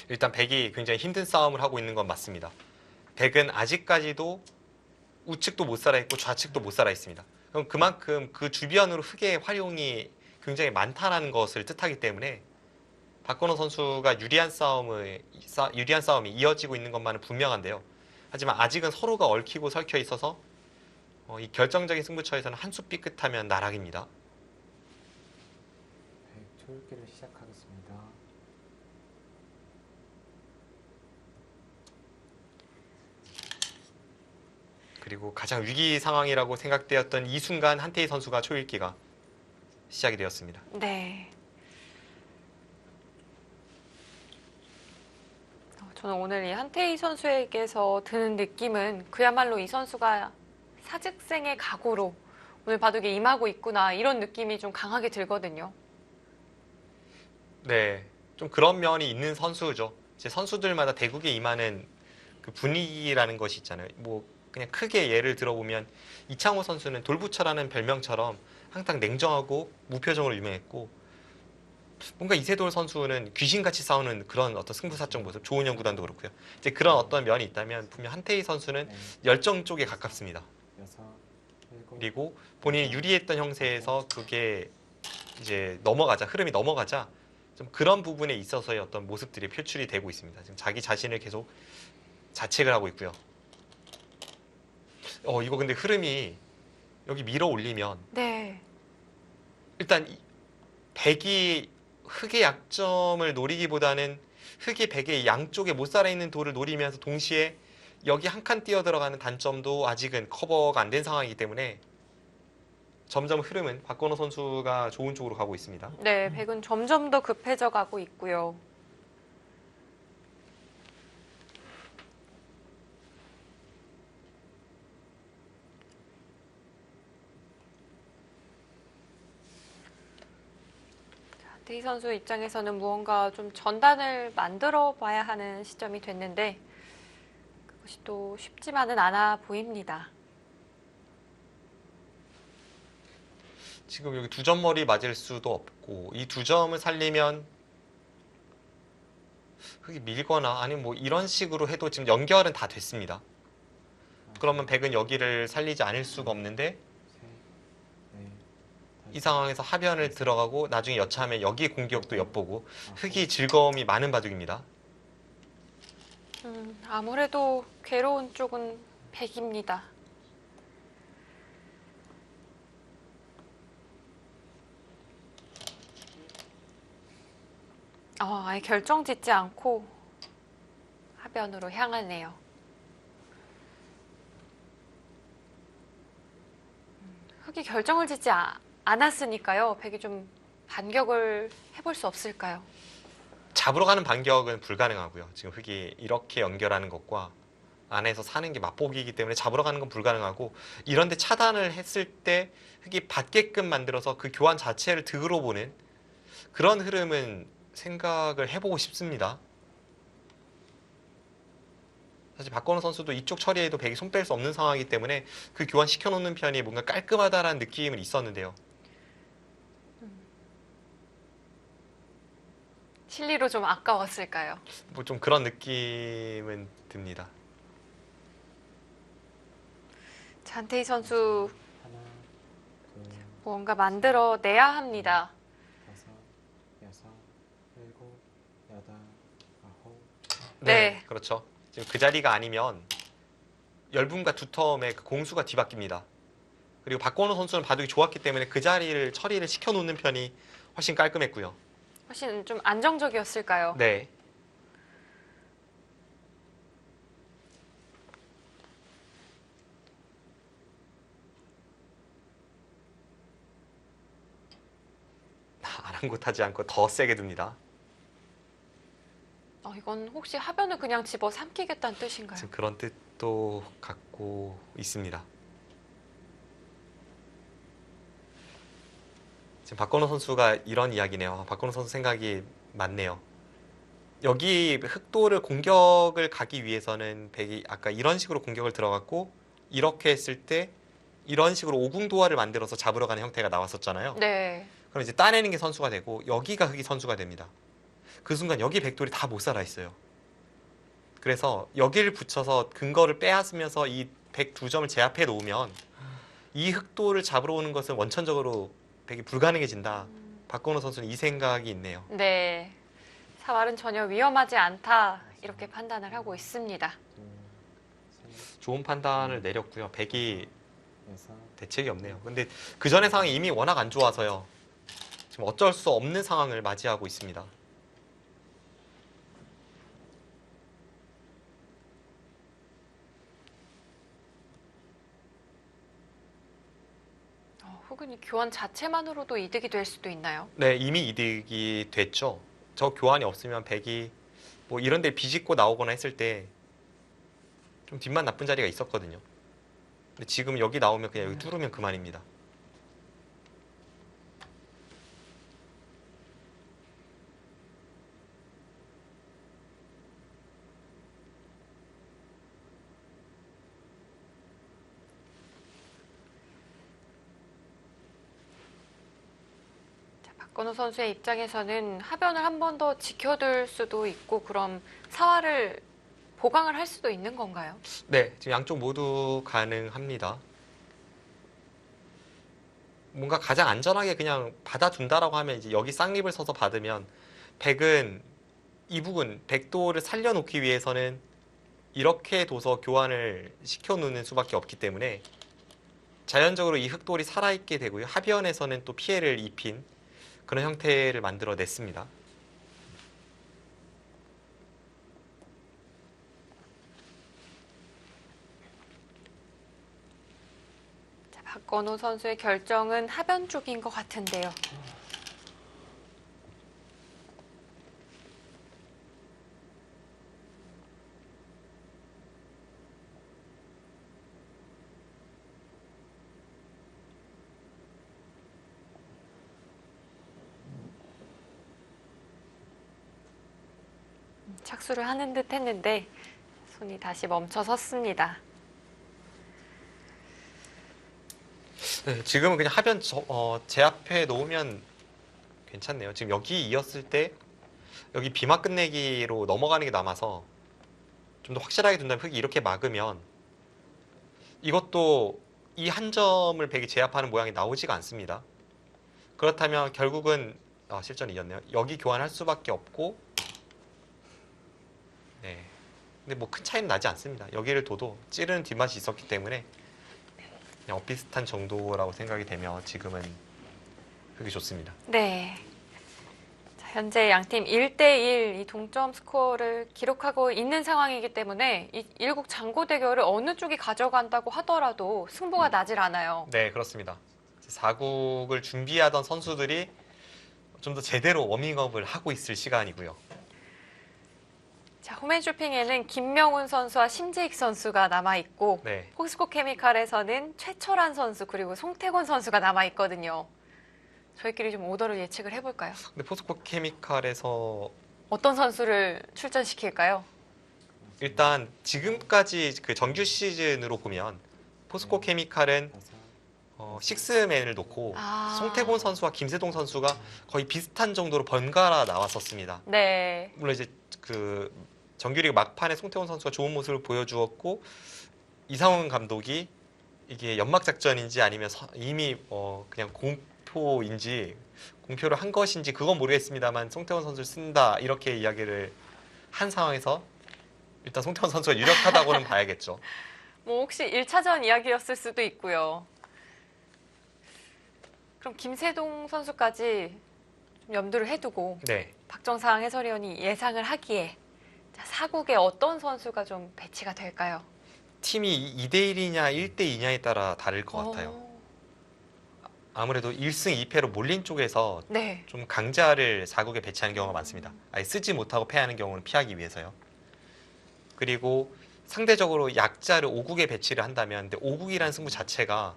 일단 백이 굉장히 힘든 싸움을 하고 있는 건 맞습니다. 백은 아직까지도 우측도 못 살아 있고 좌측도 못 살아 있습니다. 그럼 그만큼 그 주변으로 흑의 활용이 굉장히 많다는 것을 뜻하기 때문에 박건호 선수가 유리한 싸움이 이어지고 있는 것만은 분명한데요. 하지만 아직은 서로가 얽히고 설켜 있어서 이 결정적인 승부처에서는 한 수 삐끗하면 나락입니다. 네, 초읽기를 시작하겠습니다. 그리고 가장 위기 상황이라고 생각되었던 이 순간 한태희 선수가 초읽기가 시작이 되었습니다. 네. 저는 오늘 이 한태희 선수에게서 드는 느낌은 그야말로 이 선수가 사직생의 각오로 오늘 바둑에 임하고 있구나 이런 느낌이 좀 강하게 들거든요. 네, 좀 그런 면이 있는 선수죠. 이제 선수들마다 대국에 임하는 그 분위기라는 것이 있잖아요. 뭐 그냥 크게 예를 들어보면 이창호 선수는 돌부처라는 별명처럼 항상 냉정하고 무표정으로 유명했고, 뭔가 이세돌 선수는 귀신같이 싸우는 그런 어떤 승부사적 모습, 조은영 구단도 그렇고요. 이제 그런 어떤 면이 있다면 분명 한태희 선수는 네, 열정 쪽에 가깝습니다. 여섯, 일곱, 그리고 본인이 유리했던 형세에서 그게 이제 넘어가자, 흐름이 넘어가자 좀 그런 부분에 있어서의 어떤 모습들이 표출이 되고 있습니다. 지금 자기 자신을 계속 자책을 하고 있고요. 이거 근데 흐름이 여기 밀어 올리면 네. 일단 백이 흑의 약점을 노리기보다는 흑이 백의 양쪽에 못 살아있는 돌을 노리면서 동시에 여기 한 칸 뛰어 들어가는 단점도 아직은 커버가 안 된 상황이기 때문에 점점 흐름은 박건호 선수가 좋은 쪽으로 가고 있습니다. 네, 백은 점점 더 급해져 가고 있고요. 한태희 선수 입장에서는 무언가 좀 전단을 만들어 봐야 하는 시점이 됐는데 그것이 또 쉽지만은 않아 보입니다. 지금 여기 두 점 머리 맞을 수도 없고 이 두 점을 살리면 흑이 밀거나 아니면 뭐 이런 식으로 해도 지금 연결은 다 됐습니다. 그러면 백은 여기를 살리지 않을 수가 없는데 셋, 넷, 이 상황에서 하변을 들어가고 나중에 여차하면 여기 공격도 엿보고 다섯, 흑이 즐거움이 많은 바둑입니다. 아무래도 괴로운 쪽은 백입니다. 아예 결정 짓지 않고 하변으로 향하네요. 흑이 결정을 짓지 않았으니까요. 백이 좀 반격을 해볼 수 없을까요? 잡으러 가는 반격은 불가능하고요. 지금 흑이 이렇게 연결하는 것과 안에서 사는 게 맞보기이기 때문에 잡으러 가는 건 불가능하고, 이런데 차단을 했을 때 흑이 받게끔 만들어서 그 교환 자체를 득으로 보는 그런 흐름은 생각을 해보고 싶습니다. 사실 박건우 선수도 이쪽 처리에도 백이 손 뺄 수 없는 상황이기 때문에 그 교환 시켜놓는 편이 뭔가 깔끔하다라는 느낌은 있었는데요. 실리로 좀 아까웠을까요? 뭐 좀 그런 느낌은 듭니다. 잔테이 선수 하나, 둘, 뭔가 만들어내야 합니다. 다섯, 여섯, 일곱, 여덟, 아홉. 네. 그렇죠. 지금 그 자리가 아니면 열분과 두텀의 그 공수가 뒤바뀝니다. 그리고 박건우 선수는 바둑이 좋았기 때문에 그 자리를 처리를 시켜놓는 편이 훨씬 깔끔했고요. 훨씬 좀 안정적이었을까요? 네. 아랑곳하지 않고 더 세게 둡니다. 이건 혹시 하변을 그냥 집어 삼키겠다는 뜻인가요? 지금 그런 뜻도 갖고 있습니다. 지금 박건우 선수가 이런 이야기네요. 박건우 선수 생각이 맞네요. 여기 흑도를 공격을 가기 위해서는 백이 아까 이런 식으로 공격을 들어갔고, 이렇게 했을 때 이런 식으로 오궁도화를 만들어서 잡으러 가는 형태가 나왔었잖아요. 네. 그럼 이제 따내는 게 선수가 되고, 여기가 흑이 선수가 됩니다. 그 순간 여기 백돌이 다 못 살아 있어요. 그래서 여기를 붙여서 근거를 빼앗으면서 이 백 두 점을 제압해 놓으면 이 흑도를 잡으러 오는 것은 원천적으로 백이 불가능해진다. 박건우 선수는 이 생각이 있네요. 네. 사활은 전혀 위험하지 않다. 이렇게 판단을 하고 있습니다. 둘, 셋, 좋은 판단을 내렸고요. 백이 여섯, 대책이 없네요. 근데 그 전의 상황이 이미 워낙 안 좋아서요. 지금 어쩔 수 없는 상황을 맞이하고 있습니다. 혹은 이 교환 자체만으로도 이득이 될 수도 있나요? 네, 이미 이득이 됐죠. 저 교환이 없으면 백이 뭐 이런 데 비집고 나오거나 했을 때 좀 뒷만 나쁜 자리가 있었거든요. 근데 지금 여기 나오면 그냥 여기 뚫으면 그만입니다. 박건우 선수의 입장에서는 하변을 한 번 더 지켜둘 수도 있고, 그럼 사활을 보강을 할 수도 있는 건가요? 네, 지금 양쪽 모두 가능합니다. 뭔가 가장 안전하게 그냥 받아둔다라고 하면 이제 여기 쌍립을 서서 받으면, 백은 이 부분 백도를 살려놓기 위해서는 이렇게 둬서 교환을 시켜놓는 수밖에 없기 때문에 자연적으로 이 흑돌이 살아있게 되고요. 하변에서는 또 피해를 입힌 그런 형태를 만들어냈습니다. 박건우 선수의 결정은 하변 쪽인 것 같은데요. 착수를 하는 듯 했는데 손이 다시 멈춰 섰습니다. 네, 지금은 그냥 하변 제압해 놓으면 괜찮네요. 지금 여기 이었을 때 여기 비마 끝내기로 넘어가는 게 남아서 좀 더 확실하게 둔다면 흑이 이렇게 막으면 이것도 이 한 점을 백이 제압하는 모양이 나오지가 않습니다. 그렇다면 결국은 실전이 이겼네요. 여기 교환할 수밖에 없고, 네. 근데 뭐 큰 차이는 나지 않습니다. 여기를 둬도 찌르는 뒷맛이 있었기 때문에 그냥 엇비슷한 정도라고 생각이 되며 지금은 흑이 좋습니다. 네. 자, 현재 양팀 1대1 이 동점 스코어를 기록하고 있는 상황이기 때문에 이 일국 장고 대결을 어느 쪽이 가져간다고 하더라도 승부가 나질 않아요. 네, 그렇습니다. 4국을 준비하던 선수들이 좀 더 제대로 워밍업을 하고 있을 시간이고요. 자, 홈앤쇼핑에는 김명훈 선수와 심재익 선수가 남아있고 네. 포스코 케미칼에서는 최철환 선수 그리고 송태곤 선수가 남아있거든요. 저희끼리 좀 오더를 예측을 해볼까요? 근데 포스코 케미칼에서 어떤 선수를 출전시킬까요? 일단 지금까지 그 정규 시즌으로 보면 포스코 케미칼은 다섯, 식스맨을 놓고 아. 송태곤 선수와 김세동 선수가 거의 비슷한 정도로 번갈아 나왔었습니다. 네. 물론 이제 그 정규리그 막판에 송태곤 선수가 좋은 모습을 보여주었고 이상훈 감독이 이게 연막 작전인지 아니면 이미 그냥 공표인지 공표를 한 것인지 그건 모르겠습니다만 송태곤 선수를 쓴다 이렇게 이야기를 한 상황에서 일단 송태곤 선수가 유력하다고는 봐야겠죠. 뭐 혹시 1차전 이야기였을 수도 있고요. 그럼 김세동 선수까지 좀 염두를 해두고 네. 박정상 해설위원이 예상을 하기에 자, 4국에 어떤 선수가 좀 배치가 될까요? 팀이 2대1이냐 1대2냐에 따라 다를 것 같아요. 어, 아무래도 1승 2패로 몰린 쪽에서 네. 좀 강자를 4국에 배치하는 경우가 많습니다. 아예 쓰지 못하고 패하는 경우는 피하기 위해서요. 그리고 상대적으로 약자를 5국에 배치를 한다면 근데 5국이라는 승부 자체가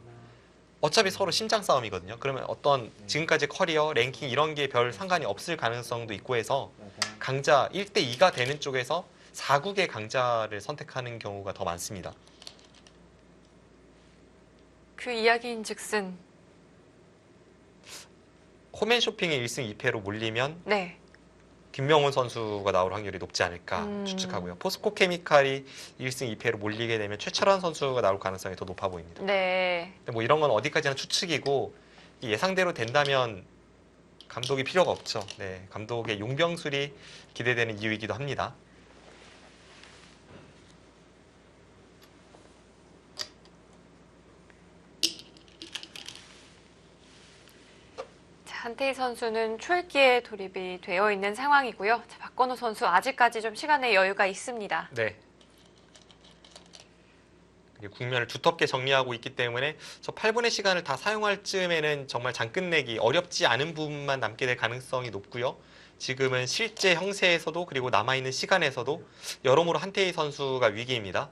어차피 서로 심장 싸움이거든요. 그러면 어떤 지금까지 커리어, 랭킹 이런 게 별 상관이 없을 가능성도 있고 해서 여덟, 강자 1대2가 되는 쪽에서 4국의 강자를 선택하는 경우가 더 많습니다. 그 이야기인 즉슨 홈앤쇼핑의 1승 2패로 몰리면 네. 김명훈 선수가 나올 확률이 높지 않을까 추측하고요. 포스코 케미칼이 1승 2패로 몰리게 되면 최철환 선수가 나올 가능성이 더 높아 보입니다. 네. 근데 뭐 이런 건 어디까지나 추측이고 예상대로 된다면 감독이 필요가 없죠. 네, 감독의 용병술이 기대되는 이유이기도 합니다. 자, 한태희 선수는 초읽기에 돌입이 되어 있는 상황이고요. 자, 박건우 선수 아직까지 좀 시간의 여유가 있습니다. 네. 그리고 국면을 두텁게 정리하고 있기 때문에 저 8분의 시간을 다 사용할 즈음에는 정말 장 끝내기 어렵지 않은 부분만 남게 될 가능성이 높고요. 지금은 실제 형세에서도 그리고 남아있는 시간에서도 여러모로 한태희 선수가 위기입니다.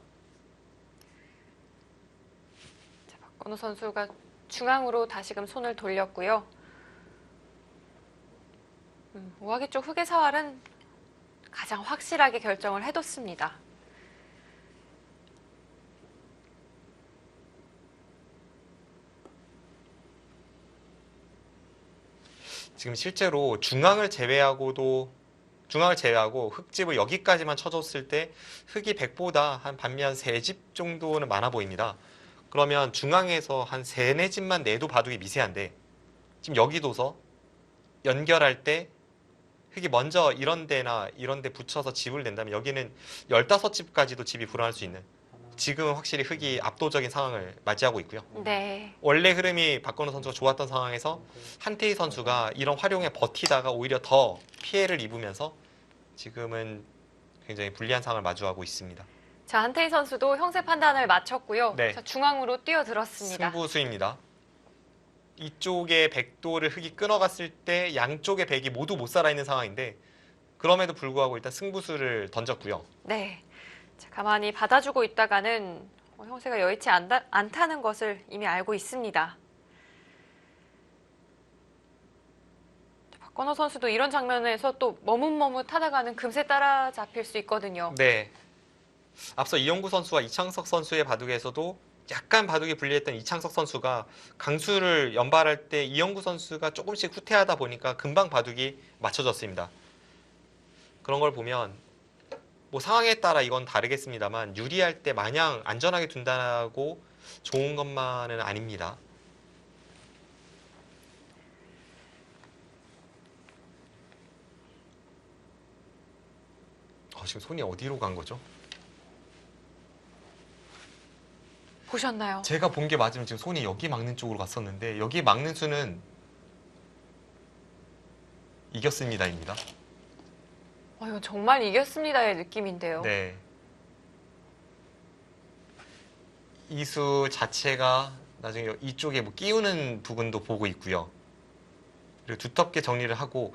자, 박건우 선수가 중앙으로 다시금 손을 돌렸고요. 우아기 쪽 흑의 사활은 가장 확실하게 결정을 해뒀습니다. 지금 실제로 중앙을 제외하고 흙집을 여기까지만 쳐줬을 때 흙이 100보다 한 반면 3집 정도는 많아 보입니다. 그러면 중앙에서 한 3, 4집만 내도 바둑이 미세한데 지금 여기 둬서 연결할 때 흙이 먼저 이런 데나 이런 데 붙여서 집을 낸다면 여기는 15집까지도 집이 불어날 수 있는 지금은 확실히 흙이 압도적인 상황을 맞이하고 있고요. 네. 원래 흐름이 박건우 선수가 좋았던 상황에서 한태희 선수가 이런 활용에 버티다가 오히려 더 피해를 입으면서 지금은 굉장히 불리한 상황을 마주하고 있습니다. 자, 한태희 선수도 형세 판단을 마쳤고요. 네. 자, 중앙으로 뛰어들었습니다. 승부수입니다. 이쪽에 백도를 흙이 끊어갔을 때 양쪽의 백이 모두 못 살아있는 상황인데 그럼에도 불구하고 일단 승부수를 던졌고요. 네. 자, 가만히 받아주고 있다가는 형세가 여의치 않다는 것을 이미 알고 있습니다. 자, 박건호 선수도 이런 장면에서 또 머뭇머뭇하다가는 금세 따라잡힐 수 있거든요. 네. 앞서 이영구 선수와 이창석 선수의 바둑에서도 약간 바둑이 불리했던 이창석 선수가 강수를 연발할 때 이영구 선수가 조금씩 후퇴하다 보니까 금방 바둑이 맞춰졌습니다. 그런 걸 보면 뭐 상황에 따라 이건 다르겠습니다만 유리할 때 마냥 안전하게 둔다고 좋은 것만은 아닙니다. 지금 손이 어디로 간 거죠? 보셨나요? 제가 본 게 맞으면 지금 손이 여기 막는 쪽으로 갔었는데 여기 막는 수는 이겼습니다입니다. 이건 정말 이겼습니다의 느낌인데요. 네. 이 수 자체가 나중에 이쪽에 뭐 끼우는 부분도 보고 있고요. 그리고 두텁게 정리를 하고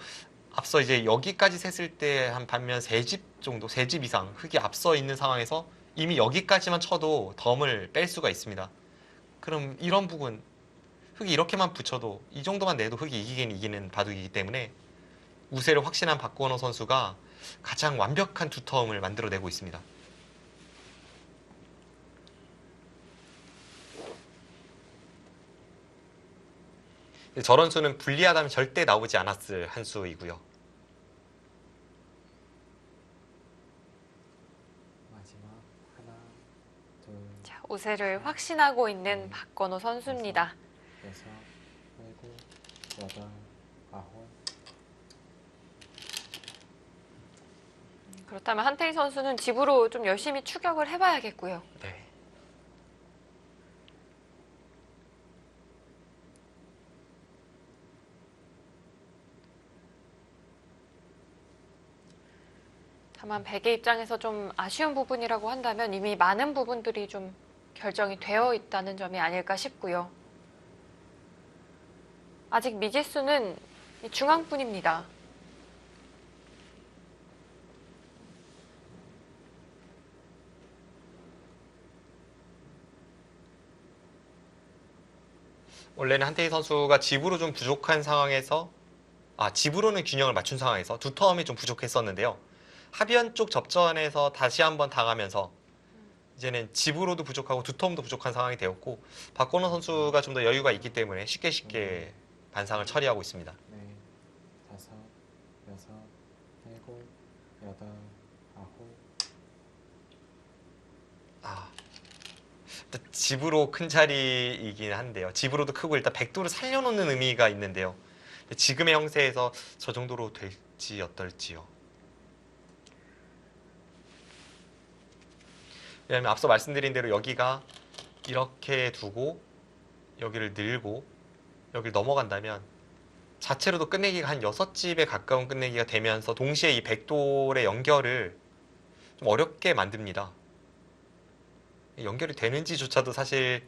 앞서 이제 여기까지 셌을 때 한 반면 3집 정도, 3집 이상 흙이 앞서 있는 상황에서 이미 여기까지만 쳐도 덤을 뺄 수가 있습니다. 그럼 이런 부분 흙이 이렇게만 붙여도 이 정도만 내도 흙이 이기긴 이기는 바둑이기 때문에 우세를 확신한 박건호 선수가 가장 완벽한 두터움을 만들어내고 있습니다. 저런 수는 불리하다면 절대 나오지 않았을 한 수이고요. 마지막 하나, 둘, 자, 우세를 확신하고 있는 박건호 선수입니다. 여섯, 일곱, 여덟, 아홉. 그렇다면 한태희 선수는 집으로 좀 열심히 추격을 해봐야겠고요. 네. 다만 백의 입장에서 좀 아쉬운 부분이라고 한다면 이미 많은 부분들이 좀 결정이 되어 있다는 점이 아닐까 싶고요. 아직 미지수는 중앙뿐입니다. 원래는 한태희 선수가 집으로 좀 부족한 상황에서 집으로는 균형을 맞춘 상황에서 두터움이 좀 부족했었는데요. 하변 쪽 접전에서 다시 한번 당하면서 이제는 집으로도 부족하고 두터움도 부족한 상황이 되었고 박건호 선수가 좀 더 여유가 있기 때문에 쉽게 반상을 처리하고 있습니다. 네, 다섯, 여섯, 일곱, 여덟, 아홉. 일단 집으로 큰 자리이긴 한데요. 집으로도 크고 일단 백도를 살려놓는 의미가 있는데요. 지금의 형세에서 저 정도로 될지 어떨지요. 왜냐하면 앞서 말씀드린 대로 여기가 이렇게 두고 여기를 늘고 여기를 넘어간다면 자체로도 끝내기가 한 6집에 가까운 끝내기가 되면서 동시에 이 백돌의 연결을 좀 어렵게 만듭니다. 연결이 되는지조차도 사실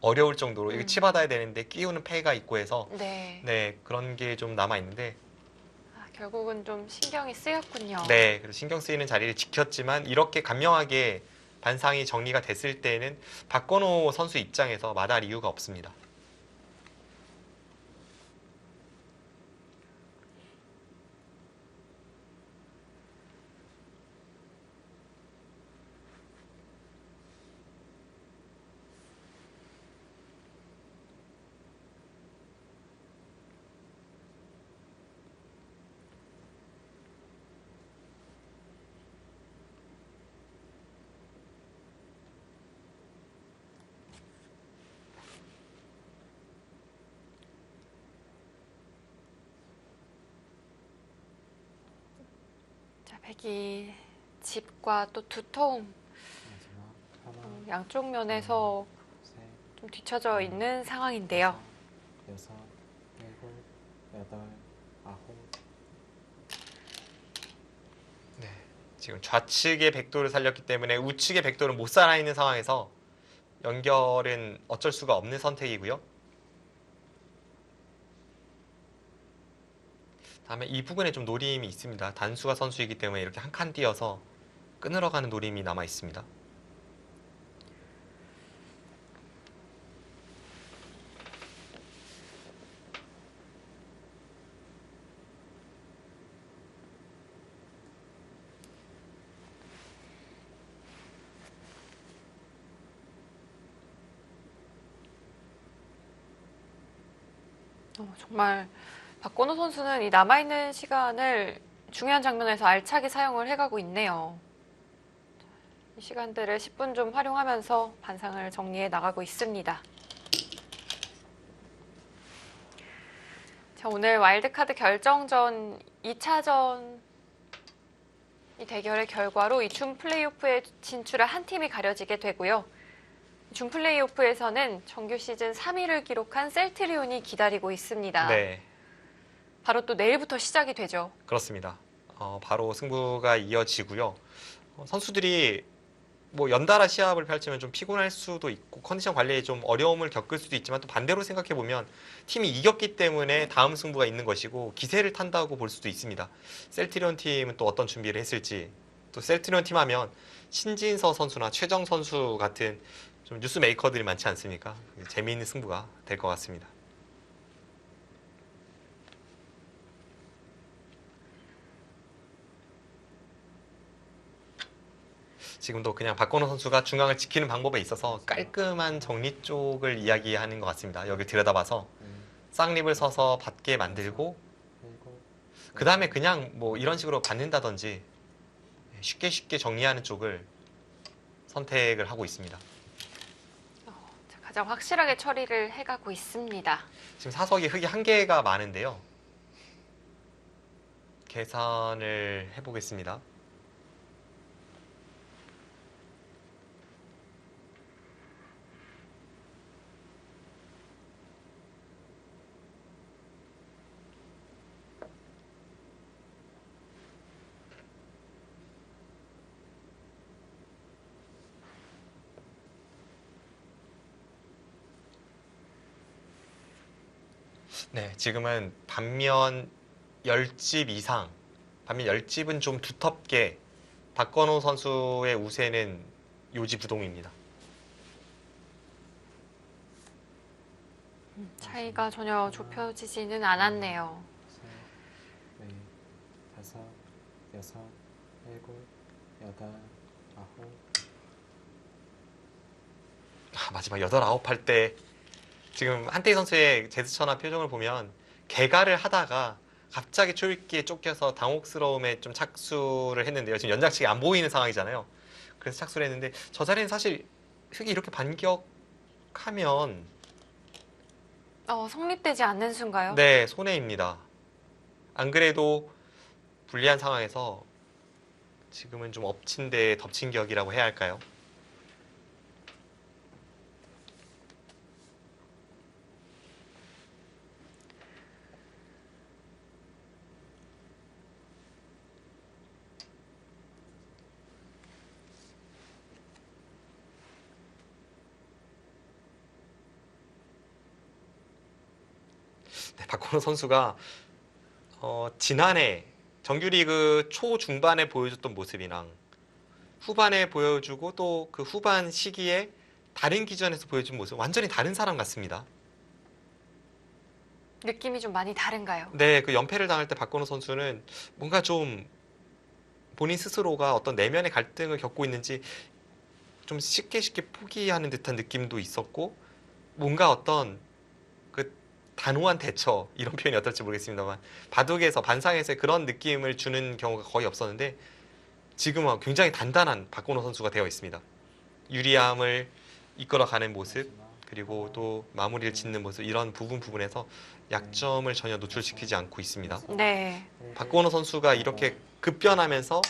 어려울 정도로 이거 치받아야 되는데 끼우는 패가 있고 해서 네. 그런 게 좀 남아 있는데 결국은 좀 신경이 쓰였군요. 네, 그래서 신경 쓰이는 자리를 지켰지만 이렇게 간명하게 반상이 정리가 됐을 때는 박건호 선수 입장에서 마다할 이유가 없습니다. 자, 백이 집과 또 두터움 마지막 하나, 양쪽 면에서 셋, 좀 뒤쳐져 있는 상황인데요. 여섯, 일곱, 여덟, 아홉. 지금 좌측의 백도를 살렸기 때문에 우측의 백도를 못 살아있는 상황에서 연결은 어쩔 수가 없는 선택이고요. 다음에 이 부분에 좀 노림이 있습니다. 단수가 선수이기 때문에 이렇게 한 칸 띄어서 끊으러 가는 노림이 남아 있습니다. 정말 박건호 선수는 이 남아있는 시간을 중요한 장면에서 알차게 사용을 해가고 있네요. 이 시간들을 10분 좀 활용하면서 반상을 정리해 나가고 있습니다. 자, 오늘 와일드카드 결정전 2차전 이 대결의 결과로 이 준 플레이오프에 진출한 한 팀이 가려지게 되고요. 준 플레이오프에서는 정규 시즌 3위를 기록한 셀트리온이 기다리고 있습니다. 네, 바로 또 내일부터 시작이 되죠. 그렇습니다. 바로 승부가 이어지고요. 선수들이 뭐 연달아 시합을 펼치면 좀 피곤할 수도 있고 컨디션 관리에 좀 어려움을 겪을 수도 있지만 또 반대로 생각해 보면 팀이 이겼기 때문에 다음 승부가 있는 것이고 기세를 탄다고 볼 수도 있습니다. 셀티리온 팀은 또 어떤 준비를 했을지 또 셀티리온 팀 하면 신진서 선수나 최정 선수 같은 좀 뉴스 메이커들이 많지 않습니까? 재미있는 승부가 될 것 같습니다. 지금도 그냥 박건호 선수가 중앙을 지키는 방법에 있어서 깔끔한 정리 쪽을 이야기하는 것 같습니다. 여기 들여다봐서 쌍립을 서서 받게 만들고 그 다음에 그냥 뭐 이런 식으로 받는다든지 쉽게 쉽게 정리하는 쪽을 선택을 하고 있습니다. 가장 확실하게 처리를 해가고 있습니다. 지금 사석이 흙이 한 개가 많은데요. 계산을 해보겠습니다. 네, 지금은 반면 10집 이상, 반면 10집은 좀 두텁게 박건호 선수의 우세는 요지부동입니다. 차이가 전혀 좁혀지지는 않았네요. 넷, 다섯, 여섯, 일곱, 여덟, 아홉. 마지막 8, 9 할 때 지금 한태희 선수의 제스처나 표정을 보면 개가를 하다가 갑자기 초읽기에 쫓겨서 당혹스러움에 좀 착수를 했는데요. 지금 연장측이 안 보이는 상황이잖아요. 그래서 착수를 했는데 저 자리는 사실 흙이 이렇게 반격하면 성립되지 않는 순가요? 네, 손해입니다. 안 그래도 불리한 상황에서 지금은 좀 엎친 데 덮친 격이라고 해야 할까요? 네, 박건호 선수가 지난해 정규리그 초중반에 보여줬던 모습이랑 후반에 보여주고 또 그 후반 시기에 다른 기전에서 보여준 모습 완전히 다른 사람 같습니다. 느낌이 좀 많이 다른가요? 네, 그 연패를 당할 때 박건호 선수는 뭔가 좀 본인 스스로가 어떤 내면의 갈등을 겪고 있는지 좀 쉽게 포기하는 듯한 느낌도 있었고 뭔가 어떤 그 단호한 대처 이런 표현이 어떨지 모르겠습니다만 바둑에서 반상에서 그런 느낌을 주는 경우가 거의 없었는데 지금은 굉장히 단단한 박건호 선수가 되어 있습니다. 유리함을 이끌어가는 모습 그리고 또 마무리를 짓는 모습 이런 부분에서 약점을 전혀 노출시키지 않고 있습니다. 네. 박건호 선수가 이렇게 급변하면서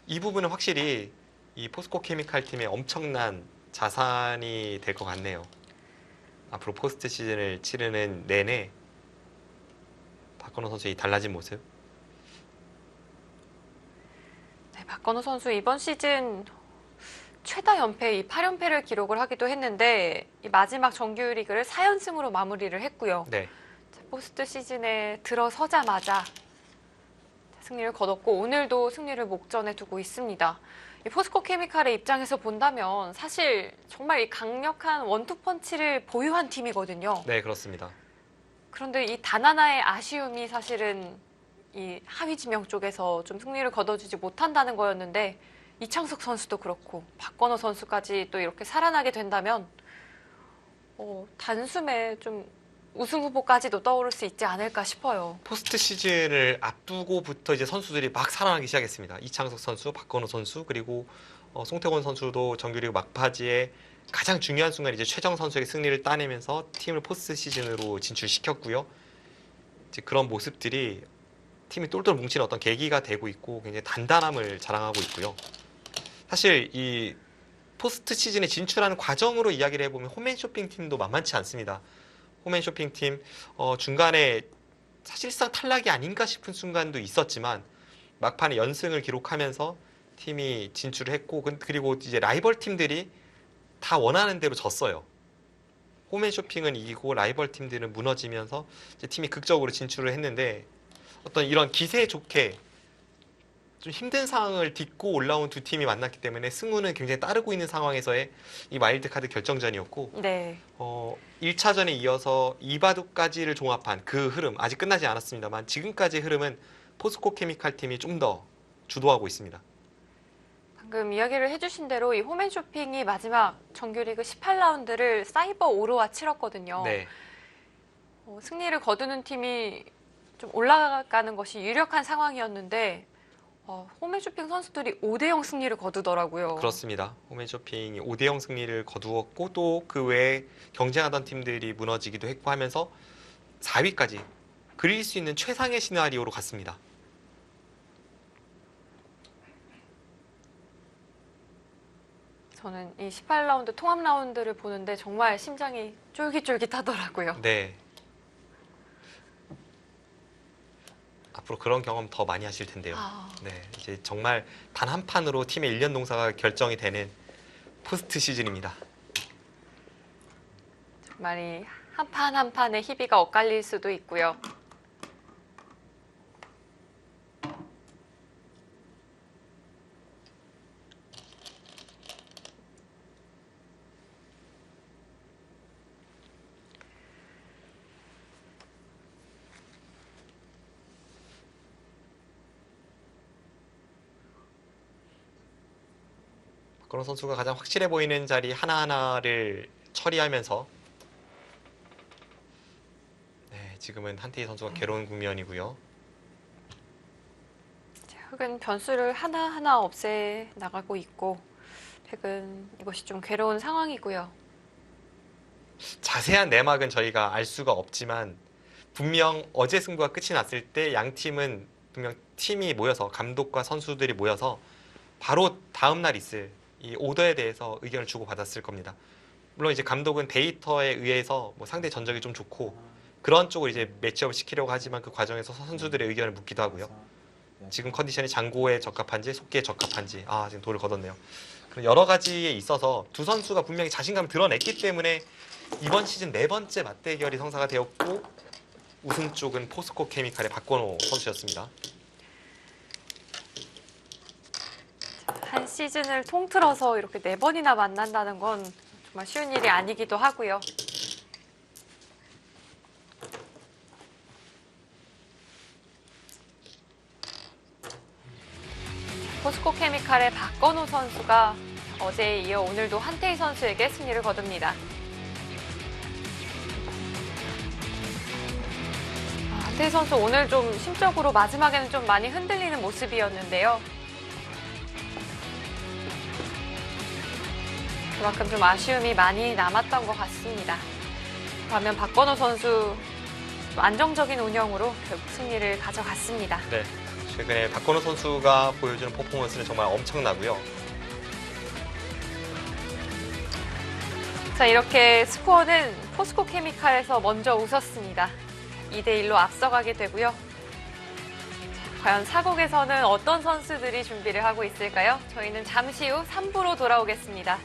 이 부분은 확실히 이 포스코 케미칼 팀의 엄청난 자산이 될 것 같네요. 앞으로 포스트 시즌을 치르는 내내 박건호 선수의 이 달라진 모습. 네, 박건호 선수 이번 시즌 최다 연패 이 8연패를 기록을 하기도 했는데 이 마지막 정규리그를 4연승으로 마무리를 했고요. 네. 포스트 시즌에 들어서자마자 승리를 거뒀고 오늘도 승리를 목전에 두고 있습니다. 이 포스코 케미칼의 입장에서 본다면 사실 정말 이 강력한 원투펀치를 보유한 팀이거든요. 네, 그렇습니다. 그런데 이 단 하나의 아쉬움이 사실은 이 하위 지명 쪽에서 좀 승리를 거둬주지 못한다는 거였는데 이창석 선수도 그렇고 박건호 선수까지 또 이렇게 살아나게 된다면 단숨에 좀 우승 후보까지도 떠오를 수 있지 않을까 싶어요. 포스트 시즌을 앞두고부터 이제 선수들이 막 살아나기 시작했습니다. 이창석 선수, 박건호 선수, 그리고 송태곤 선수도 정규리그 막바지에 가장 중요한 순간 이제 최정 선수에게 승리를 따내면서 팀을 포스트 시즌으로 진출시켰고요. 이제 그런 모습들이 팀이 똘똘 뭉치는 어떤 계기가 되고 있고 굉장히 단단함을 자랑하고 있고요. 사실 이 포스트 시즌에 진출하는 과정으로 이야기를 해보면 홈앤쇼핑 팀도 만만치 않습니다. 홈앤쇼핑 팀 중간에 사실상 탈락이 아닌가 싶은 순간도 있었지만 막판에 연승을 기록하면서 팀이 진출을 했고 그리고 이제 라이벌 팀들이 다 원하는 대로 졌어요. 홈앤쇼핑은 이기고 라이벌 팀들은 무너지면서 이제 팀이 극적으로 진출을 했는데 어떤 이런 기세 좋게 좀 힘든 상황을 딛고 올라온 두 팀이 만났기 때문에 승우는 굉장히 따르고 있는 상황에서의 이 와일드카드 결정전이었고 네. 1차전에 이어서 2바둑까지를 종합한 그 흐름 아직 끝나지 않았습니다만 지금까지의 흐름은 포스코 케미칼 팀이 좀 더 주도하고 있습니다. 방금 이야기를 해주신 대로 이 홈앤쇼핑이 마지막 정규리그 18라운드를 사이버 오로와 치렀거든요. 네. 승리를 거두는 팀이 좀 올라가는 것이 유력한 상황이었는데 홈앤쇼핑 선수들이 5대0 승리를 거두더라고요. 그렇습니다. 홈앤쇼핑이 5대0 승리를 거두었고 또 그 외에 경쟁하던 팀들이 무너지기도 했고 하면서 4위까지 그릴 수 있는 최상의 시나리오로 갔습니다. 저는 이 18라운드 통합 라운드를 보는데 정말 심장이 쫄깃쫄깃하더라고요. 네. 앞으로 그런 경험 더 많이 하실 텐데요. 네, 이제 정말 단 한 판으로 팀의 1년 농사가 결정이 되는 포스트 시즌입니다. 정말 이 한 판 한 판의 희비가 엇갈릴 수도 있고요. 박건호 선수가 가장 확실해 보이는 자리 하나하나를 처리하면서 네, 지금은 한태희 선수가 괴로운 국면이고요. 흑은 변수를 하나하나 없애 나가고 있고 백은 이것이 좀 괴로운 상황이고요. 자세한 내막은 저희가 알 수가 없지만 분명 어제 승부가 끝이 났을 때 양 팀은 분명 팀이 모여서 감독과 선수들이 모여서 바로 다음 날 있을 이 오더에 대해서 의견을 주고받았을 겁니다. 물론 이제 감독은 데이터에 의해서 뭐 상대 전적이 좀 좋고 그런 쪽을 이제 매치업을 시키려고 하지만 그 과정에서 선수들의 의견을 묻기도 하고요. 지금 컨디션이 장고에 적합한지 속기에 적합한지 지금 돌을 걷었네요. 그런 여러 가지에 있어서 두 선수가 분명히 자신감을 드러냈기 때문에 이번 시즌 4번째 맞대결이 성사가 되었고 우승 쪽은 포스코 케미칼의 박건호 선수였습니다. 한 시즌을 통틀어서 이렇게 4번이나 만난다는 건 정말 쉬운 일이 아니기도 하고요. 포스코 케미칼의 박건호 선수가 어제에 이어 오늘도 한태희 선수에게 승리를 거둡니다. 한태희 선수 오늘 좀 심적으로 마지막에는 좀 많이 흔들리는 모습이었는데요. 그만큼 좀 아쉬움이 많이 남았던 것 같습니다. 반면 박건호 선수 좀 안정적인 운영으로 결국 승리를 가져갔습니다. 네, 최근에 박건호 선수가 보여주는 퍼포먼스는 정말 엄청나고요. 자, 이렇게 스코어는 포스코 케미칼에서 먼저 웃었습니다. 2대1로 앞서가게 되고요. 자, 과연 사국에서는 어떤 선수들이 준비를 하고 있을까요? 저희는 잠시 후 3부로 돌아오겠습니다.